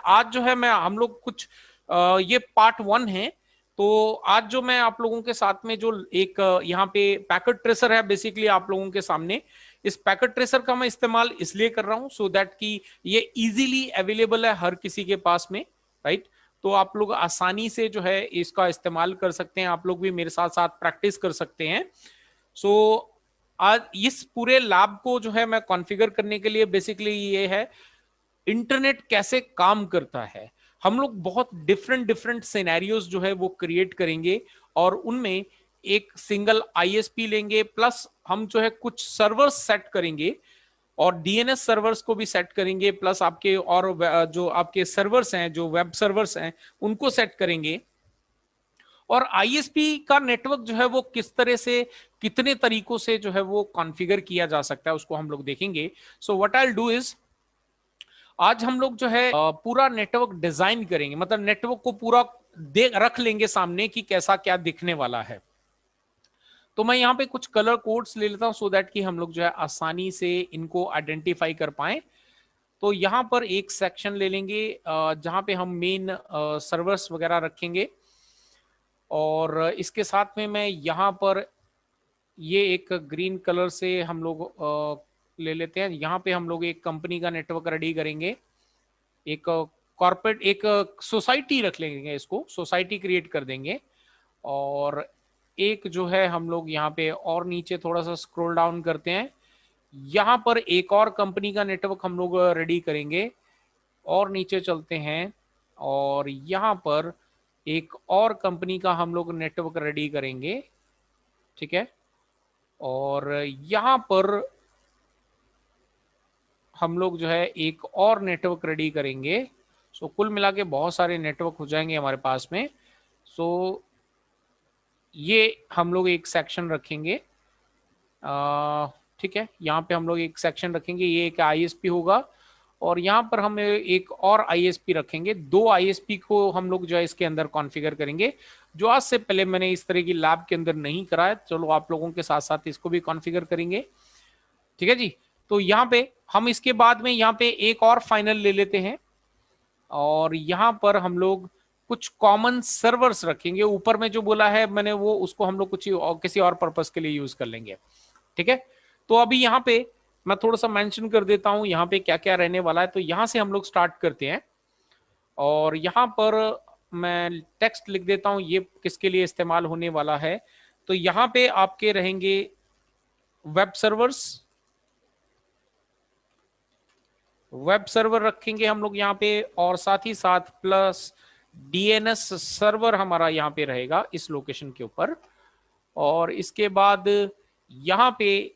आज जो है मैं हम लोग कुछ ये पार्ट 1 है। तो आज जो मैं आप लोगों के साथ में जो एक यहाँ पे पैकेट ट्रेसर है बेसिकली आप लोगों के सामने, इस पैकेट ट्रेसर का मैं इस्तेमाल इसलिए कर रहा हूं सो दैट कि ये इजीली अवेलेबल है हर किसी के पास में, राइट। तो आप लोग आसानी से जो है इसका इस्तेमाल कर सकते हैं, आप लोग भी मेरे साथ साथ प्रैक्टिस कर सकते हैं। सो आज इस पूरे लैब को जो है मैं कॉन्फ़िगर करने के लिए बेसिकली ये है इंटरनेट कैसे काम करता है। हम लोग बहुत डिफरेंट डिफरेंट सिनेरियोज जो है वो क्रिएट करेंगे और उनमें एक सिंगल आईएसपी लेंगे, प्लस हम जो है कुछ सर्वर्स सेट करेंगे और डीएनएस सर्वर्स को भी सेट करेंगे, प्लस आपके और जो आपके सर्वर्स हैं जो वेब सर्वर्स हैं उनको सेट करेंगे। और आईएसपी का नेटवर्क जो है वो किस तरह से कितने तरीकों से जो है वो कॉन्फ़िगर किया जा सकता है उसको हम लोग देखेंगे। So what I will do is आज हम लोग जो है पूरा नेटवर्क डिजाइन करेंगे, मतलब नेटवर्क को पूरा देख रख लेंगे सामने कि कैसा क्या दिखने वाला है। तो मैं यहाँ पे कुछ कलर कोड्स ले लेता हूं सो दैट कि हम लोग जो है आसानी से इनको आइडेंटिफाई कर पाए। तो यहाँ पर एक सेक्शन ले लेंगे जहाँ पे हम मेन सर्वर्स वगैरह रखेंगे और इसके साथ में मैं यहाँ पर ये एक ग्रीन कलर से हम लोग ले लेते हैं। यहाँ पे हम लोग एक कंपनी का नेटवर्क रेडी करेंगे, एक कॉर्पोरेट एक सोसाइटी रख लेंगे, इसको सोसाइटी क्रिएट कर देंगे। और एक जो है हम लोग यहाँ पे और नीचे थोड़ा सा स्क्रॉल डाउन करते हैं, यहाँ पर एक और कंपनी का नेटवर्क हम लोग रेडी करेंगे और नीचे चलते हैं और यहाँ पर एक और कंपनी का हम लोग नेटवर्क रेडी करेंगे, ठीक है। और यहाँ पर हम लोग जो है एक और नेटवर्क रेडी करेंगे। सो कुल मिला के बहुत सारे नेटवर्क हो जाएंगे हमारे पास में। सो ये हम लोग एक सेक्शन रखेंगे, ठीक है। यहाँ पे हम लोग एक सेक्शन रखेंगे, ये एक आईएसपी होगा और यहाँ पर हम एक और आईएसपी रखेंगे। दो आईएसपी को हम लोग जो है इसके अंदर कॉन्फ़िगर करेंगे, जो आज से पहले मैंने इस तरह की लैब के अंदर नहीं करा है। चलो आप लोगों के साथ साथ इसको भी कॉन्फ़िगर करेंगे, ठीक है जी। तो यहाँ पे हम इसके बाद में यहाँ पे एक और फाइनल ले लेते हैं और यहाँ पर हम लोग कुछ कॉमन सर्वर्स रखेंगे। ऊपर में जो बोला है मैंने वो उसको हम लोग कुछ किसी और पर्पस के लिए यूज कर लेंगे, ठीक है। तो अभी यहाँ पे मैं थोड़ा सा मेंशन कर देता हूँ यहाँ पे क्या क्या रहने वाला है। तो यहाँ से हम लोग स्टार्ट करते हैं और यहाँ पर मैं टेक्स्ट लिख देता हूँ ये किसके लिए इस्तेमाल होने वाला है। तो यहाँ पे आपके रहेंगे वेब सर्वर्स, वेब सर्वर रखेंगे हम लोग यहाँ पे और साथ ही साथ प्लस डीएनएस सर्वर हमारा यहाँ पे रहेगा इस लोकेशन के ऊपर। और इसके बाद यहाँ पे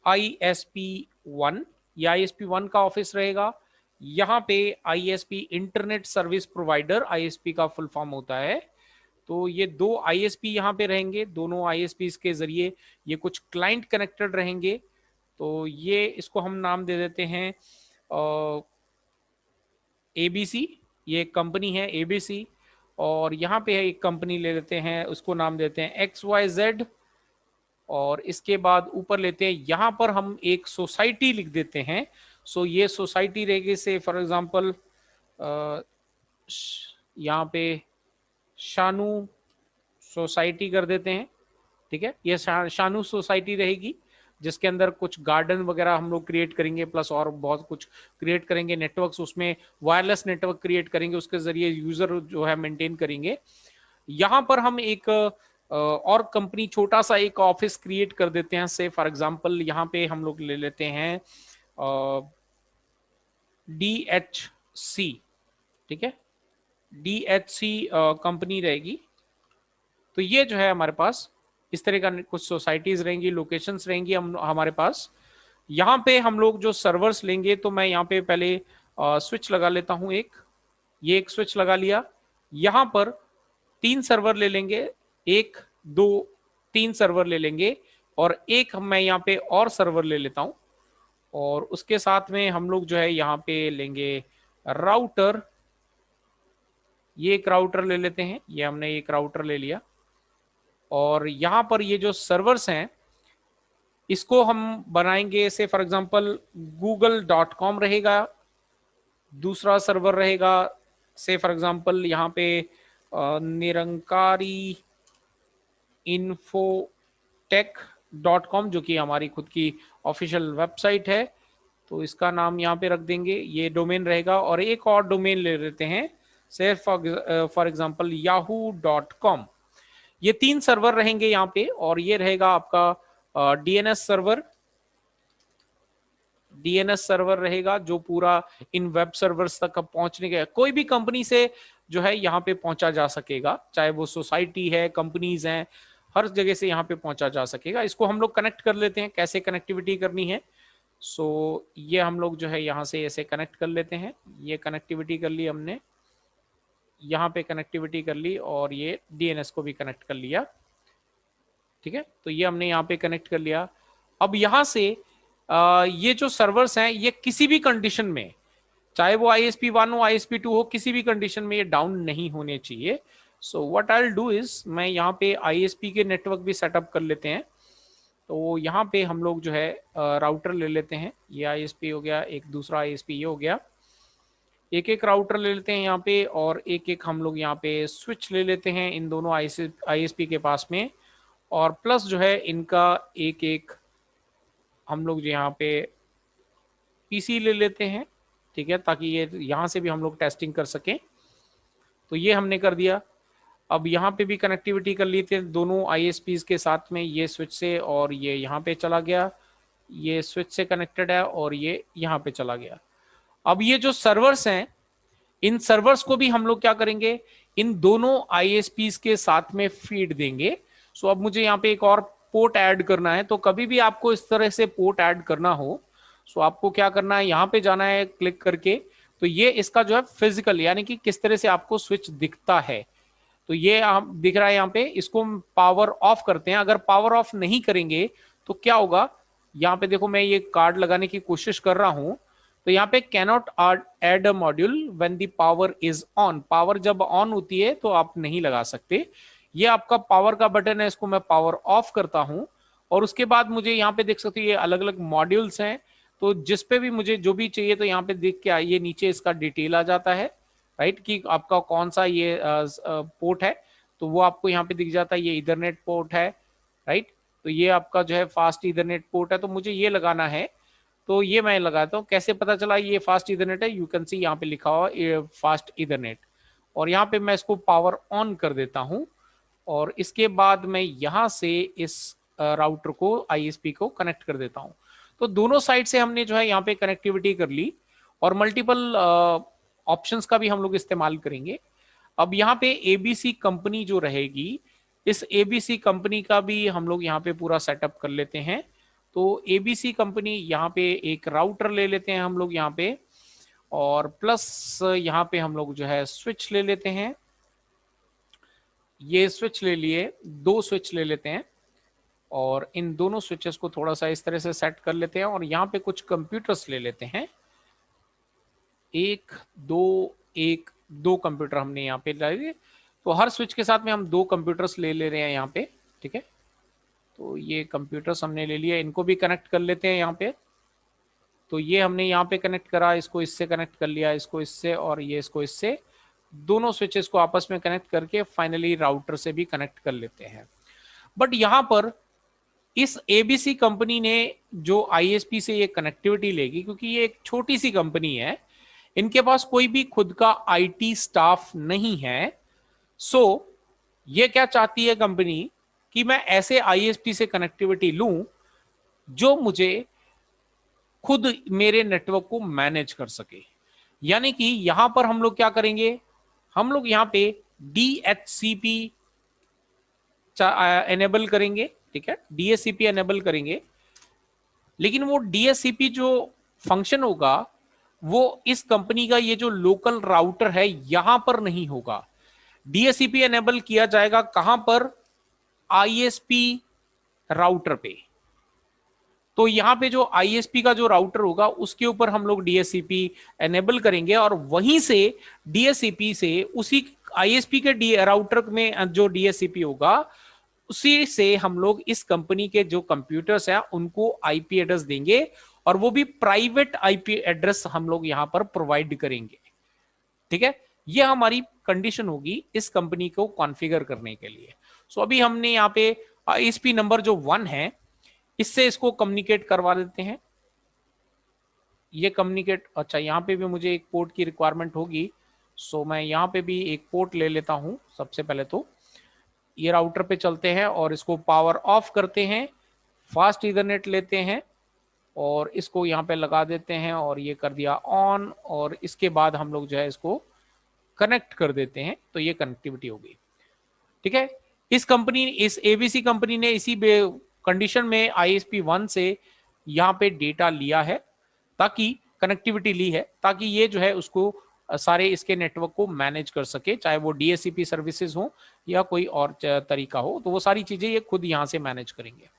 ISP1, ये ISP1 का ऑफिस रहेगा। यहाँ पे ISP internet service provider ISP का फुल फॉर्म होता है। तो ये दो ISP यहाँ पे रहेंगे, दोनों ISPs के जरिए ये कुछ क्लाइंट कनेक्टेड रहेंगे। तो ये इसको हम नाम दे देते हैं ABC, ये एक कंपनी है ABC। और यहाँ पे एक कंपनी ले लेते हैं, उसको नाम देते हैं XYZ। और इसके बाद ऊपर लेते हैं, यहाँ पर हम एक सोसाइटी लिख देते हैं। सो ये सोसाइटी रहेगी से फॉर एग्जांपल यहाँ पे शानू सोसाइटी कर देते हैं, ठीक है। ये शानू सोसाइटी रहेगी जिसके अंदर कुछ गार्डन वगैरह हम लोग क्रिएट करेंगे, प्लस और बहुत कुछ क्रिएट करेंगे, नेटवर्क्स उसमें वायरलेस नेटवर्क क्रिएट करेंगे, उसके जरिए यूजर जो है मेंटेन करेंगे। यहाँ पर हम एक और कंपनी छोटा सा एक ऑफिस क्रिएट कर देते हैं। से फॉर एग्जांपल यहाँ पे हम लोग ले लेते हैं DHC, ठीक है, DHC कंपनी रहेगी। तो ये जो है हमारे पास इस तरह का कुछ सोसाइटीज रहेंगी, लोकेशंस रहेंगी हम हमारे पास। यहाँ पे हम लोग जो सर्वर्स लेंगे, तो मैं यहाँ पे पहले स्विच लगा लेता हूँ एक, ये एक स्विच लगा लिया। यहाँ पर 3 सर्वर ले लेंगे, 1 2 3 सर्वर ले लेंगे और एक मैं यहाँ पे और सर्वर ले लेता हूँ। और उसके साथ में हम लोग जो है यहाँ पे लेंगे राउटर, ये एक राउटर ले लेते हैं, ये हमने एक राउटर ले लिया। और यहाँ पर ये जो सर्वर्स हैं इसको हम बनाएंगे, से फॉर एग्जांपल google.com रहेगा, दूसरा सर्वर रहेगा से फॉर एग्जांपल यहाँ पे निरंकारी infotech.com, जो कि हमारी खुद की ऑफिशियल वेबसाइट है, तो इसका नाम यहाँ पे रख देंगे, ये डोमेन रहेगा। और एक और डोमेन ले लेते हैं सिर्फ फॉर एग्जांपल yahoo.com। ये 3 सर्वर रहेंगे यहाँ पे, और ये रहेगा आपका डीएनएस सर्वर। डीएनएस सर्वर रहेगा जो पूरा इन वेब सर्वर्स तक पहुंचने के, कोई भी कंपनी से जो है यहाँ पे पहुंचा जा सकेगा, चाहे वो सोसाइटी है, कंपनीज हैं, हर जगह से यहाँ पे पहुंचा जा सकेगा। इसको हम लोग कनेक्ट कर लेते हैं, कैसे कनेक्टिविटी करनी है। सो ये हम लोग जो है यहाँ से ऐसे कनेक्ट कर लेते हैं। ये कनेक्टिविटी कर ली हमने, यहाँ पे कनेक्टिविटी कर ली, और ये डीएनएस को भी कनेक्ट कर लिया। ठीक है, तो ये हमने यहाँ पे कनेक्ट कर लिया। अब यहाँ से ये जो सर्वर्स हैं, ये किसी भी कंडीशन में, चाहे वो ISP1 हो, ISP2 हो, किसी भी कंडीशन में ये डाउन नहीं होने चाहिए। So what I will do is, मैं यहाँ पे ISP के नेटवर्क भी सेटअप कर लेते हैं। तो यहाँ पे हम लोग जो है राउटर ले लेते हैं, ये ISP हो गया, एक दूसरा ISP ये हो गया। एक एक राउटर ले लेते हैं यहाँ पे, और एक एक हम लोग यहाँ पे स्विच ले लेते हैं इन दोनों ISP के पास में, और प्लस जो है इनका एक एक हम लोग जो यहाँ पे PC ले लेते हैं। ठीक है, ताकि ये यहाँ से भी हम लोग टेस्टिंग कर सकें। तो ये हमने कर दिया। अब यहाँ पे भी कनेक्टिविटी कर ली थी दोनों ISPs के साथ में, ये स्विच से, और ये यहाँ पे चला गया, ये स्विच से कनेक्टेड है, और ये यहाँ पे चला गया। अब ये जो सर्वर्स हैं, इन सर्वर्स को भी हम लोग क्या करेंगे, इन दोनों ISPs के साथ में फीड देंगे। सो अब मुझे यहाँ पे एक और पोर्ट ऐड करना है। तो कभी भी आपको इस तरह से पोर्ट ऐड करना हो, सो आपको क्या करना है, यहाँ पे जाना है क्लिक करके। तो ये इसका जो है फिजिकल, यानी कि किस तरह से आपको स्विच दिखता है, तो ये आप दिख रहा है यहाँ पे। इसको हम पावर ऑफ करते हैं। अगर पावर ऑफ नहीं करेंगे तो क्या होगा, यहाँ पे देखो मैं ये कार्ड लगाने की कोशिश कर रहा हूं, तो यहाँ पे cannot add a module when the power is on. Power जब ऑन होती है तो आप नहीं लगा सकते। ये आपका पावर का बटन है, इसको मैं पावर ऑफ करता हूं, और उसके बाद मुझे यहाँ पे देख सकते हैं ये अलग अलग मॉड्यूल्स हैं। तो जिस पे भी मुझे जो भी चाहिए, तो यहाँ पे देख के ये नीचे इसका डिटेल आ जाता है, राइट, कि आपका कौन सा ये पोर्ट है, तो वो आपको यहाँ पे दिख जाता है। ये इथरनेट पोर्ट है, राइट, तो ये आपका जो है फास्ट इथरनेट पोर्ट है, तो मुझे ये लगाना है। तो ये मैं लगाता हूँ। कैसे पता चला ये फास्ट इथरनेट है, यू कैन सी यहाँ पे लिखा हुआ फास्ट इथरनेट, और यहाँ पे मैं इसको पावर ऑन कर देता हूँ, और इसके बाद मैं यहाँ से इस राउटर को ISP को कनेक्ट कर देता हूँ। तो दोनों साइड से हमने जो है यहाँ पे कनेक्टिविटी कर ली, और मल्टीपल ऑप्शंस का भी हम लोग इस्तेमाल करेंगे। अब यहाँ पे ABC कंपनी जो रहेगी, इस ABC कंपनी का भी हम लोग यहाँ पे पूरा सेटअप कर लेते हैं। तो ABC कंपनी यहाँ पे एक राउटर ले लेते हैं हम लोग यहाँ पे, और प्लस यहाँ पे हम लोग जो है स्विच ले लेते हैं। ये स्विच ले लिए, 2 स्विच ले लेते हैं, और इन दोनों स्विचेस को थोड़ा सा इस तरह से सेट कर लेते हैं, और यहाँ पे कुछ कंप्यूटर्स ले लेते हैं। 1 2 कंप्यूटर हमने यहाँ पे लिए। तो हर स्विच के साथ में हम 2 कंप्यूटर्स ले रहे हैं यहाँ पे। ठीक है, तो ये कंप्यूटर्स हमने ले लिया, इनको भी कनेक्ट कर लेते हैं यहाँ पे। तो ये हमने यहाँ पे कनेक्ट करा, इसको इससे कनेक्ट कर लिया, इसको इससे, और ये इसको इससे, दोनों स्विचेस को आपस में कनेक्ट करके फाइनली राउटर से भी कनेक्ट कर लेते हैं। बट यहाँ पर इस ABC कंपनी ने जो ISP से ये कनेक्टिविटी लेगी, क्योंकि ये एक छोटी सी कंपनी है, इनके पास कोई भी खुद का IT स्टाफ नहीं है। सो ये क्या चाहती है कंपनी, कि मैं ऐसे ISP से कनेक्टिविटी लूं जो मुझे खुद मेरे नेटवर्क को मैनेज कर सके। यानी कि यहां पर हम लोग क्या करेंगे, हम लोग यहाँ पे DHCP एनेबल करेंगे। ठीक है, DHCP एनेबल करेंगे, लेकिन वो DHCP जो फंक्शन होगा वो इस कंपनी का ये जो लोकल राउटर है यहां पर नहीं होगा। DHCP एनेबल किया जाएगा कहां पर, ISP राउटर पे। तो यहां पे जो ISP का जो राउटर होगा उसके ऊपर हम लोग DHCP एनेबल करेंगे, और वहीं से DHCP से उसी ISP के राउटर में जो DHCP होगा उसी से हम लोग इस कंपनी के जो कंप्यूटर्स हैं उनको IP एड्रेस देंगे, और वो भी प्राइवेट आईपी एड्रेस हम लोग यहां पर प्रोवाइड करेंगे। ठीक है, ये हमारी कंडीशन होगी इस कंपनी को कॉन्फ़िगर करने के लिए। सो अभी हमने यहाँ पे आईएसपी नंबर जो 1 है इससे इसको कम्युनिकेट करवा देते हैं। ये कम्युनिकेट, अच्छा यहाँ पे भी मुझे एक पोर्ट की रिक्वायरमेंट होगी, सो मैं यहाँ पे भी एक पोर्ट ले लेता हूँ। सबसे पहले तो ये राउटर पे चलते हैं और इसको पावर ऑफ करते हैं, फास्ट ईथरनेट लेते हैं और इसको यहाँ पे लगा देते हैं और ये कर दिया ऑन, और इसके बाद हम लोग जो है इसको कनेक्ट कर देते हैं, तो ये कनेक्टिविटी होगी। ठीक है, इस एबीसी कंपनी ने इसी कंडीशन में आईएसपी 1 से यहाँ पे डेटा लिया है, ताकि कनेक्टिविटी ली है, ताकि ये जो है उसको सारे इसके नेटवर्क को मैनेज कर सके, चाहे वो डीएससीपी सर्विसेज हो या कोई और तरीका हो, तो वो सारी चीजें ये खुद यहाँ से मैनेज करेंगे।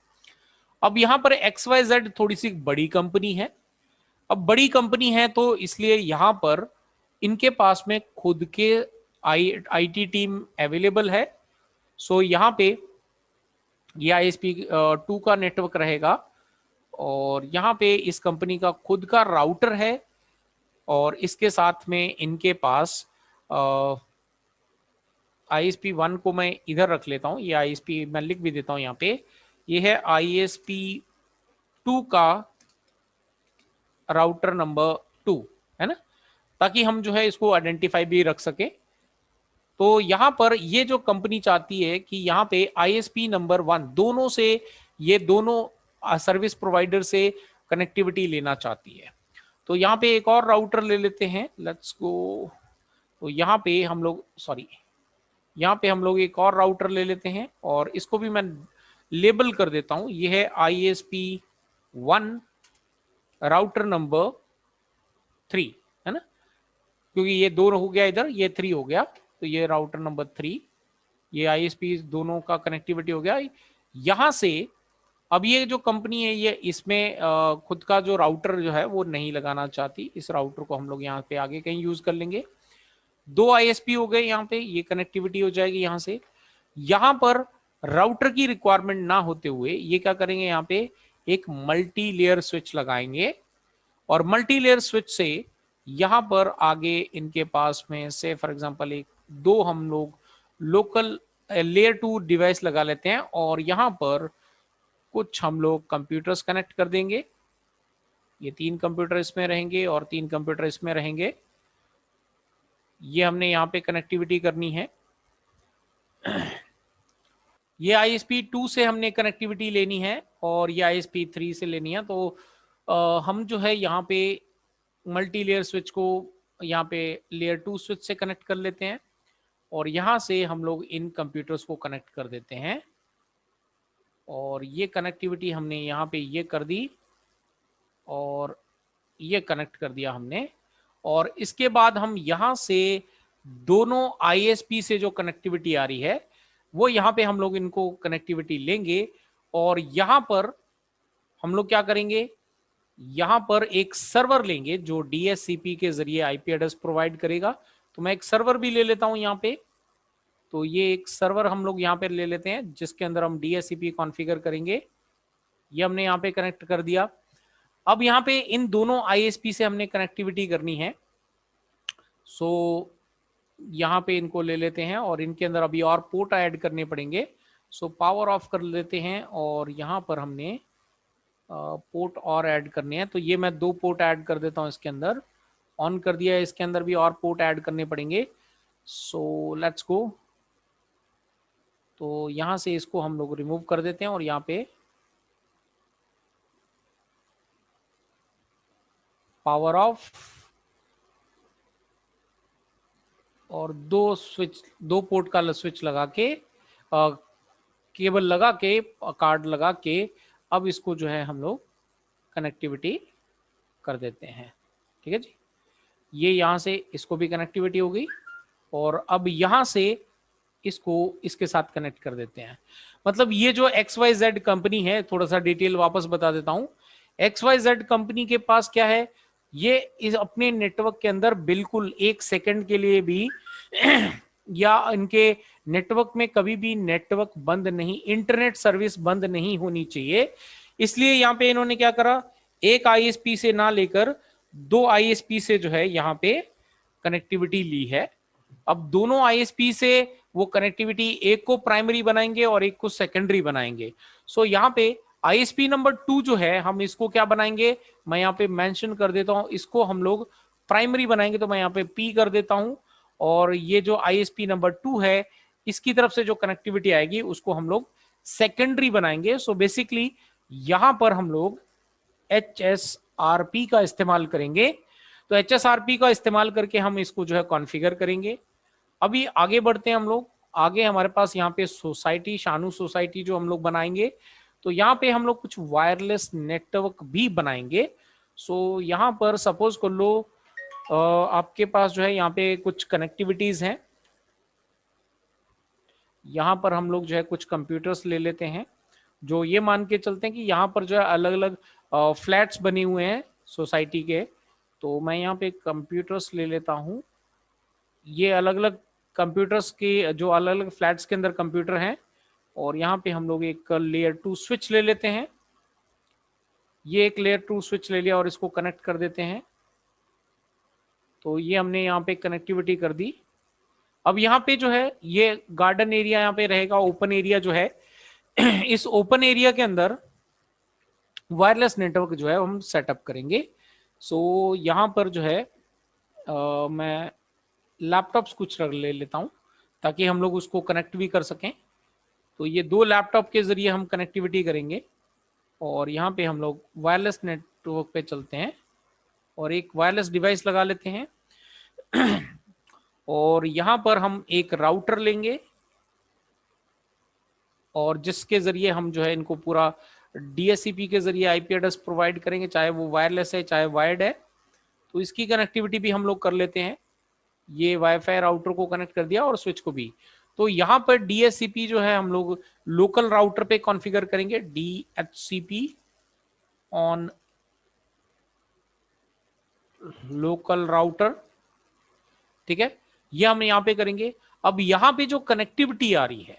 अब यहाँ पर XYZ थोड़ी सी बड़ी कंपनी है। अब बड़ी कंपनी है तो इसलिए यहाँ पर इनके पास में खुद के आईटी टीम अवेलेबल है। सो यहाँ पे ये आईएसपी 2 का नेटवर्क रहेगा और यहाँ पे इस कंपनी का खुद का राउटर है और इसके साथ में इनके पास आईएसपी 1 को मैं इधर रख लेता हूँ, ये आईएसपी मैं लिख भी देता हूँ यहाँ पे, ये है आईएसपी 2 का राउटर नंबर 2 है ना, ताकि हम जो है इसको आइडेंटिफाई भी रख सके। तो यहाँ पर ये जो कंपनी चाहती है कि यहाँ पे आईएसपी नंबर 1 दोनों से, ये दोनों सर्विस प्रोवाइडर से कनेक्टिविटी लेना चाहती है। तो यहाँ पे एक और राउटर ले लेते हैं, लेट्स गो। तो यहाँ पे हम लोग यहाँ पे हम लोग एक और राउटर ले लेते हैं और इसको भी मैं लेबल कर देता हूँ, ये है आईएसपी 1 राउटर नंबर 3 है ना, क्योंकि ये 2 हो गया इधर, ये 3 हो गया, तो ये राउटर नंबर 3, ये आईएसपी दोनों का कनेक्टिविटी हो गया। यहां से अब ये जो कंपनी है ये इसमें खुद का जो राउटर जो है वो नहीं लगाना चाहती, इस राउटर को हम लोग यहाँ पे आगे कहीं यूज कर लेंगे। 2 आईएसपी हो गए यहाँ पे, ये कनेक्टिविटी हो जाएगी यहाँ से। यहाँ पर राउटर की रिक्वायरमेंट ना होते हुए ये क्या करेंगे, यहाँ पे एक मल्टी लेयर स्विच लगाएंगे और मल्टी लेयर स्विच से यहाँ पर आगे इनके पास में से फॉर एग्जांपल 2 हम लोग लोकल लेयर 2 डिवाइस लगा लेते हैं और यहाँ पर कुछ हम लोग कंप्यूटर्स कनेक्ट कर देंगे। ये 3 कंप्यूटर इसमें रहेंगे और 3 कंप्यूटर इसमें रहेंगे। ये हमने यहाँ पे कनेक्टिविटी करनी है। ये आईएसपी 2 से हमने कनेक्टिविटी लेनी है और ये आईएसपी 3 से लेनी है। तो हम जो है यहाँ पे मल्टी लेयर स्विच को यहाँ पे लेयर 2 स्विच से कनेक्ट कर लेते हैं और यहाँ से हम लोग इन कंप्यूटर्स को कनेक्ट कर देते हैं और ये कनेक्टिविटी हमने यहाँ पे ये कर दी और ये कनेक्ट कर दिया हमने। और इसके बाद हम यहाँ से दोनों आईएसपी से जो कनेक्टिविटी आ रही है वो यहाँ पे हम लोग इनको कनेक्टिविटी लेंगे और यहाँ पर हम लोग क्या करेंगे, यहाँ पर एक सर्वर लेंगे जो डीएससीपी के जरिए आईपी एड्रेस प्रोवाइड करेगा। तो मैं एक सर्वर भी ले लेता हूँ यहाँ पे। तो ये एक सर्वर हम लोग यहाँ पे ले लेते हैं जिसके अंदर हम डीएससीपी कॉन्फ़िगर करेंगे। ये हमने यहाँ पे कनेक्ट कर दिया। अब यहाँ पे इन दोनों आईएसपी से हमने कनेक्टिविटी करनी है। सो यहाँ पे इनको ले लेते हैं और इनके अंदर अभी और पोर्ट ऐड करने पड़ेंगे। सो पावर ऑफ कर लेते हैं और यहाँ पर हमने पोर्ट और ऐड करने हैं। तो ये मैं 2 पोर्ट ऐड कर देता हूँ इसके अंदर, ऑन कर दिया है। इसके अंदर भी और पोर्ट ऐड करने पड़ेंगे। So let's go. तो यहाँ से इसको हम लोग रिमूव कर देते हैं और यहाँ पे पावर ऑफ और 2 पोर्ट का स्विच लगा के केबल लगा के कार्ड लगा के अब इसको जो है हम लोग कनेक्टिविटी कर देते हैं। ठीक है जी, ये यहाँ से इसको भी कनेक्टिविटी हो गई और अब यहाँ से इसको इसके साथ कनेक्ट कर देते हैं। मतलब ये जो XYZ कंपनी है, थोड़ा सा डिटेल वापस बता देता हूँ। XYZ कंपनी के पास क्या है, ये इस अपने नेटवर्क के अंदर बिल्कुल 1 सेकंड के लिए भी या इनके नेटवर्क में कभी भी नेटवर्क बंद नहीं, इंटरनेट सर्विस बंद नहीं होनी चाहिए। इसलिए यहाँ पे इन्होंने क्या करा, एक आईएसपी से ना लेकर 2 आईएसपी से जो है यहाँ पे कनेक्टिविटी ली है। अब दोनों आईएसपी से वो कनेक्टिविटी एक को प्राइमरी बनाएंगे और एक को सेकेंडरी बनाएंगे। सो यहाँ पे आईएसपी नंबर 2 जो है हम इसको क्या बनाएंगे, मैं यहाँ पे मेंशन कर देता हूँ, इसको हम लोग प्राइमरी बनाएंगे, तो मैं यहाँ पे पी कर देता हूँ। और ये जो आईएसपी नंबर 2 है इसकी तरफ से जो कनेक्टिविटी आएगी उसको हम लोग सेकेंडरी बनाएंगे। सो बेसिकली यहां पर हम लोग HSRP का इस्तेमाल करेंगे। तो HSRP का इस्तेमाल करके हम इसको जो है कॉन्फ़िगर करेंगे। अभी आगे बढ़ते हैं हम लोग। आगे हमारे पास यहाँ पे सोसाइटी, शानू सोसाइटी जो हम लोग बनाएंगे, तो यहाँ पे हम लोग कुछ वायरलेस नेटवर्क भी बनाएंगे। सो यहाँ पर सपोज कर लो आपके पास जो है यहाँ पे कुछ कनेक्टिविटीज हैं। यहाँ पर हम लोग जो है कुछ कंप्यूटर्स ले लेते हैं, जो ये मान के चलते हैं कि यहाँ पर जो है अलग अलग फ्लैट्स बने हुए हैं सोसाइटी के। तो मैं यहाँ पे कंप्यूटर्स ले लेता हूँ। ये अलग अलग कंप्यूटर्स के जो अलग अलग फ्लैट्स के अंदर कंप्यूटर हैं, और यहाँ पे हम लोग एक लेयर 2 स्विच ले लेते हैं। ये एक लेयर 2 स्विच ले लिया और इसको कनेक्ट कर देते हैं। तो ये हमने यहाँ पे कनेक्टिविटी कर दी। अब यहाँ पे जो है ये गार्डन एरिया यहाँ पे रहेगा, ओपन एरिया जो है इस ओपन एरिया के अंदर वायरलेस नेटवर्क जो है हम सेटअप करेंगे। सो यहाँ पर जो है मैं लैपटॉप्स कुछ ले लेता हूँ ताकि हम लोग उसको कनेक्ट भी कर सकें। तो ये 2 लैपटॉप के जरिए हम कनेक्टिविटी करेंगे, और यहाँ पे हम लोग वायरलेस नेटवर्क पे चलते हैं और एक वायरलेस डिवाइस लगा लेते हैं। और यहाँ पर हम एक राउटर लेंगे और जिसके जरिए हम जो है इनको पूरा DSCP के जरिए आईपी एड्रेस प्रोवाइड करेंगे, चाहे वो वायरलेस है चाहे वायर्ड है। तो इसकी कनेक्टिविटी भी हम लोग कर लेते हैं। ये वाईफाई राउटर को कनेक्ट कर दिया और स्विच को भी। तो यहाँ पर DHCP जो है हम लोग लोकल राउटर पे कॉन्फ़िगर करेंगे, DHCP ऑन लोकल राउटर। ठीक है, ये हम यहाँ पे करेंगे। अब यहाँ पे जो कनेक्टिविटी आ रही है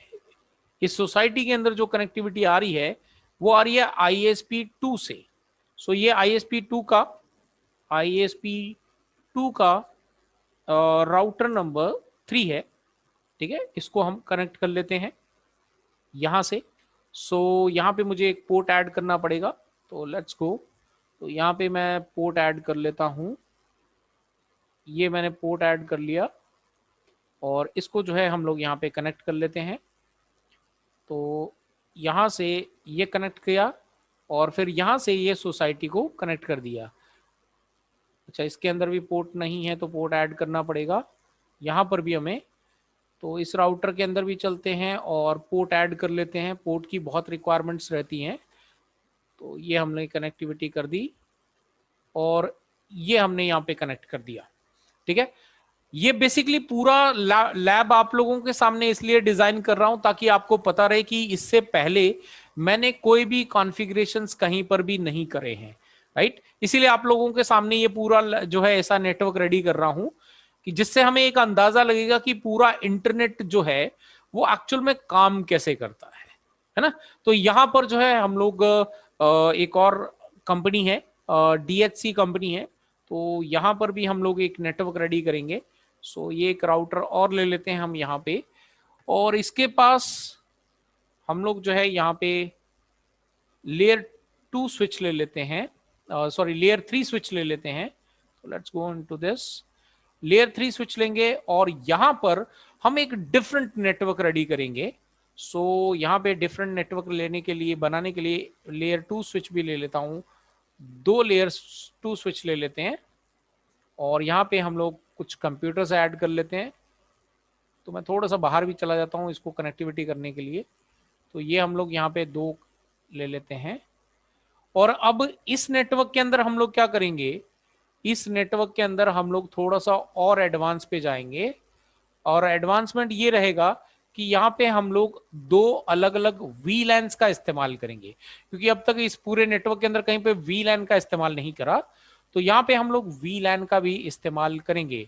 इस सोसाइटी के अंदर, जो कनेक्टिविटी आ रही है वो आ रही है ISP2 से। सो ये ISP2 का राउटर नंबर 3 है। ठीक है, इसको हम कनेक्ट कर लेते हैं यहां से। सो यहाँ पे मुझे एक पोर्ट ऐड करना पड़ेगा, तो लेट्स गो। तो यहाँ पे मैं पोर्ट ऐड कर लेता हूँ। ये मैंने पोर्ट ऐड कर लिया और इसको जो है हम लोग यहाँ पे कनेक्ट कर लेते हैं। तो यहाँ से ये कनेक्ट किया और फिर यहाँ से ये सोसाइटी को कनेक्ट कर दिया। अच्छा, इसके अंदर भी पोर्ट नहीं है तो पोर्ट ऐड करना पड़ेगा यहाँ पर भी हमें। तो इस राउटर के अंदर भी चलते हैं और पोर्ट ऐड कर लेते हैं। पोर्ट की बहुत रिक्वायरमेंट्स रहती हैं। तो ये हमने कनेक्टिविटी कर दी और ये हमने यहाँ पे कनेक्ट कर दिया। ठीक है, ये बेसिकली पूरा लैब आप लोगों के सामने इसलिए डिजाइन कर रहा हूं ताकि आपको पता रहे कि इससे पहले मैंने कोई भी कॉन्फ़िगरेशंस कहीं पर भी नहीं करे हैं, राइट। इसीलिए आप लोगों के सामने ये पूरा जो है ऐसा नेटवर्क रेडी कर रहा हूं कि जिससे हमें एक अंदाजा लगेगा कि पूरा इंटरनेट जो है वो एक्चुअल में काम कैसे करता है ना। तो यहां पर जो है हम लोग एक और कंपनी है, DHC कंपनी है, तो यहां पर भी हम लोग एक नेटवर्क रेडी करेंगे। सो ये एक राउटर और ले लेते हैं हम यहाँ पे, और इसके पास हम लोग जो है यहाँ पे लेयर 2 स्विच ले लेते हैं, सॉरी लेयर 3 स्विच ले लेते हैं। Let's go into this. Layer 3 switch लेंगे और यहाँ पर हम एक डिफरेंट नेटवर्क रेडी करेंगे। सो यहाँ पे डिफरेंट नेटवर्क लेने के लिए, बनाने के लिए लेयर 2 स्विच भी ले लेता हूँ। 2 लेयर 2 स्विच ले लेते हैं और यहाँ पे हम लोग कुछ कंप्यूटर्स ऐड कर लेते हैं। तो मैं थोड़ा सा बाहर भी चला जाता हूँ इसको कनेक्टिविटी करने के लिए। तो ये हम लोग यहाँ पे 2 ले लेते हैं और अब इस नेटवर्क के अंदर हम लोग क्या करेंगे, इस नेटवर्क के अंदर हम लोग थोड़ा सा और एडवांस पे जाएंगे। और एडवांसमेंट ये रहेगा कि यहाँ पे हम लोग 2 अलग अलग VLANs का इस्तेमाल करेंगे, क्योंकि अब तक इस पूरे नेटवर्क के अंदर कहीं पे VLAN का इस्तेमाल नहीं करा। तो यहाँ पे हम लोग VLAN का भी इस्तेमाल करेंगे।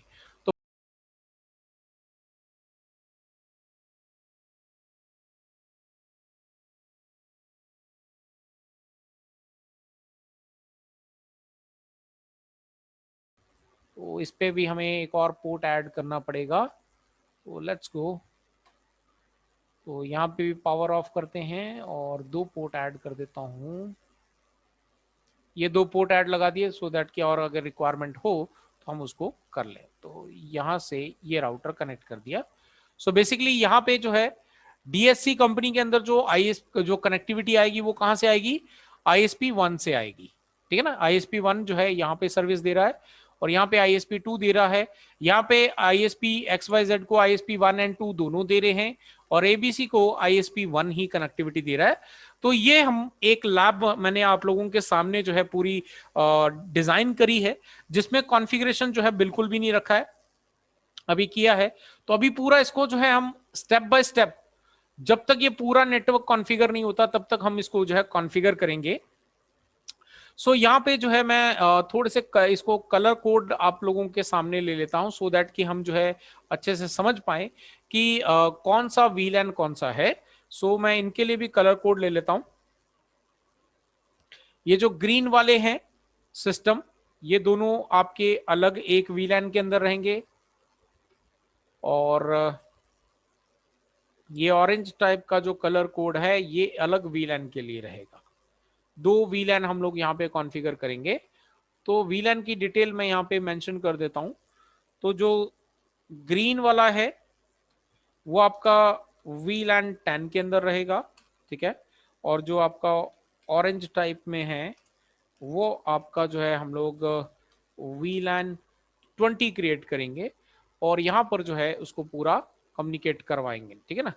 तो इस पे भी हमें एक और पोर्ट ऐड करना पड़ेगा। तो लेट्स गो। तो यहाँ पे भी पावर ऑफ करते हैं और 2 पोर्ट ऐड कर देता हूँ। ये 2 पोर्ट ऐड लगा दिए सो दैट कि और अगर रिक्वायरमेंट हो तो हम उसको कर लें। तो यहाँ से ये राउटर कनेक्ट कर दिया। सो बेसिकली यहाँ पे जो है डीएससी कंपनी के अंदर जो जो कनेक्टिविटी आएगी वो कहाँ से आएगी, ISP1 से आएगी। ठीक है ना, ISP1 जो है यहाँ पे सर्विस दे रहा है और यहाँ पे ISP2 दे रहा है। यहाँ पे ISP XYZ को ISP1 एंड 2 दोनों दे रहे हैं और ABC को ISP1 ही कनेक्टिविटी दे रहा है। तो ये हम एक लैब मैंने आप लोगों के सामने जो है पूरी डिजाइन करी है, जिसमें कॉन्फ़िगरेशन जो है बिल्कुल भी नहीं रखा है, अभी किया है। तो अभी पूरा इसको जो है हम स्टेप बाय स्टेप, जब तक ये पूरा नेटवर्क कॉन्फ़िगर नहीं होता तब तक हम इसको जो है कॉन्फ़िगर करेंगे। सो यहाँ पे जो है मैं थोड़े से इसको कलर कोड आप लोगों के सामने ले लेता हूँ सो दैट कि हम जो है अच्छे से समझ पाए कि कौन सा VLAN कौन सा है। सो मैं इनके लिए भी कलर कोड ले लेता हूँ। ये जो ग्रीन वाले हैं सिस्टम, ये दोनों आपके अलग एक VLAN के अंदर रहेंगे और ये ऑरेंज टाइप का जो कलर कोड है ये अलग VLAN के लिए रहेगा। 2 VLAN हम लोग यहाँ पे कॉन्फ़िगर करेंगे। तो VLAN की डिटेल मैं यहाँ पे मेंशन कर देता हूँ। तो जो ग्रीन वाला है वो आपका VLAN 10 के अंदर रहेगा, ठीक है। और जो आपका ऑरेंज टाइप में है वो आपका जो है हम लोग VLAN 20 क्रिएट करेंगे और यहाँ पर जो है उसको पूरा कम्युनिकेट करवाएंगे, ठीक है ना।